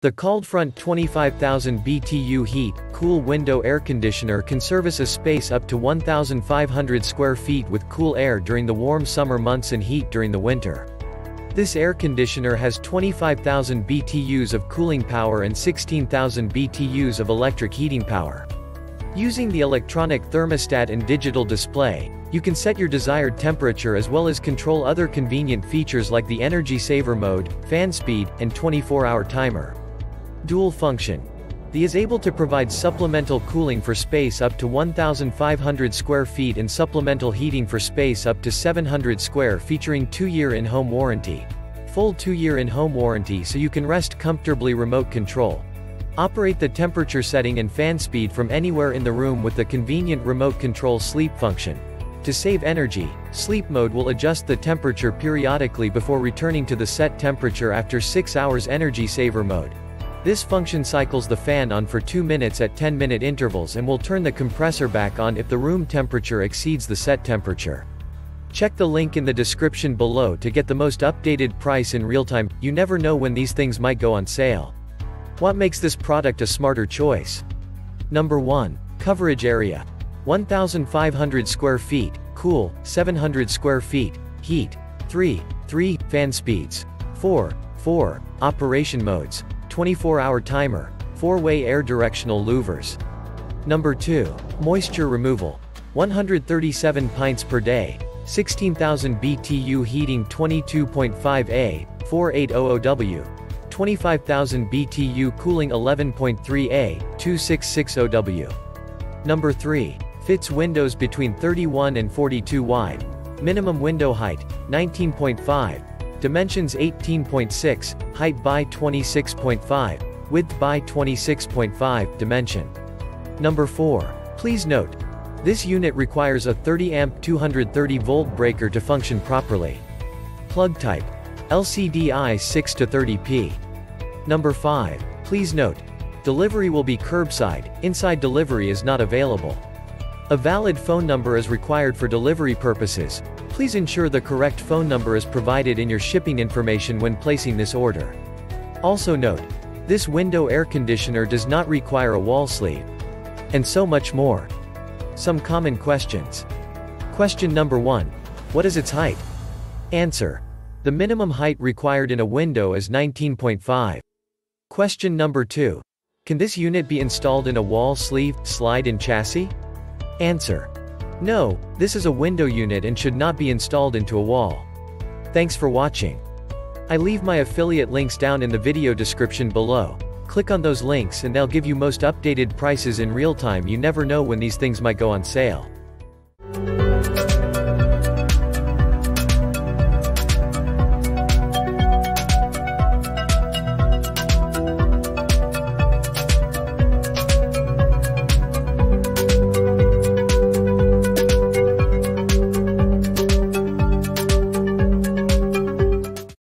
The Koldfront 25000 BTU Heat, cool window air conditioner can service a space up to 1,500 square feet with cool air during the warm summer months and heat during the winter. This air conditioner has 25,000 BTUs of cooling power and 16,000 BTUs of electric heating power. Using the electronic thermostat and digital display, you can set your desired temperature as well as control other convenient features like the energy saver mode, fan speed, and 24-hour timer. Dual function. The is able to provide supplemental cooling for space up to 1,500 square feet and supplemental heating for space up to 700 square featuring 2-year in-home warranty. Full 2-year in-home warranty so you can rest comfortably. Remote control. Operate the temperature setting and fan speed from anywhere in the room with the convenient remote control sleep function. To save energy, sleep mode will adjust the temperature periodically before returning to the set temperature after 6 hours. Energy saver mode. This function cycles the fan on for 2 minutes at 10-minute intervals and will turn the compressor back on if the room temperature exceeds the set temperature. Check the link in the description below to get the most updated price in real time. You never know when these things might go on sale. What makes this product a smarter choice? Number 1. Coverage area. 1,500 square feet, cool, 700 square feet, heat. 3. Fan speeds. 4. Operation modes. 24-hour timer, 4-way air directional louvers. Number 2. Moisture removal. 137 pints per day, 16,000 BTU heating 22.5A, 4800W. 25,000 BTU cooling 11.3A, 2660W. Number 3. Fits windows between 31 and 42 wide. Minimum window height, 19.5. Dimensions 18.6, height by 26.5, width by 26.5, dimension. Number 4. Please note, this unit requires a 30-amp 230-volt breaker to function properly. Plug type, LCDI 6 to 30P. Number 5. Please note, delivery will be curbside, inside delivery is not available. A valid phone number is required for delivery purposes. Please ensure the correct phone number is provided in your shipping information when placing this order. Also note, this window air conditioner does not require a wall sleeve. And so much more. Some common questions. Question number 1. What is its height? Answer. The minimum height required in a window is 19.5. Question number 2. Can this unit be installed in a wall sleeve, slide-in chassis? Answer. No, this is a window unit and should not be installed into a wall. Thanks for watching. I leave my affiliate links down in the video description below. Click on those links and they'll give you most updated prices in real time. You never know when these things might go on sale.